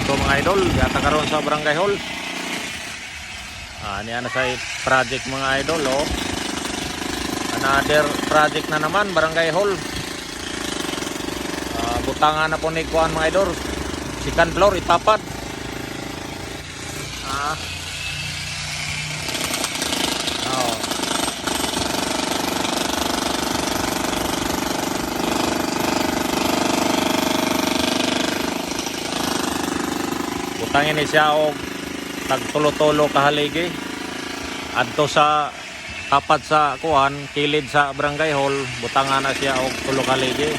dito mga idol, yata karon sa barangay hall. Niya na sa project mga idol, oh. Another project na naman, barangay hall. Butangan na po ni kuan mga idol. Second floor ipapad. Oh. Butangin ni siya og tagtulo-tulo kahaligi adto sa tapat sa kuan kilid sa barangay hall. Butangan na siya og tulo kahaligi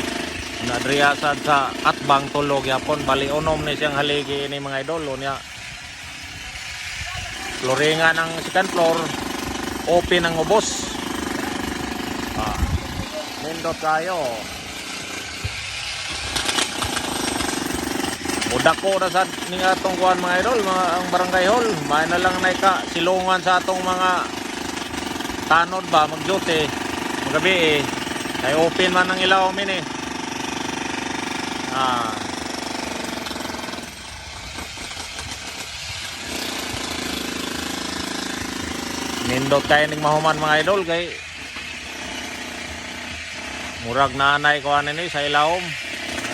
na driya sad sa atbang tulog yapon bali unom ni siyang haligi ini mga idol unya. Floringan ng second floor, open ang ubos. Nindot tayo. Udako na sa ning atong kuan mga idol, ang barangay hall. May na lang na ka silungan sa atong mga tanod ba magjote magabi kay open man ang ilaw min Nindot kayo ning mahuman mga idol kay murag nanay ko ani sa ilawom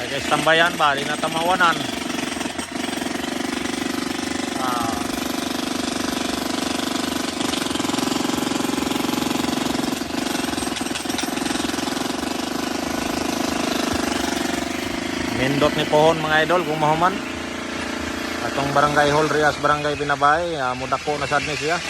kay tambayan ba di na tamawanan. Nindot ni pohon mga idol kung mahuman atong barangay hall Rias barangay Binabay, mudako na sad ni siya.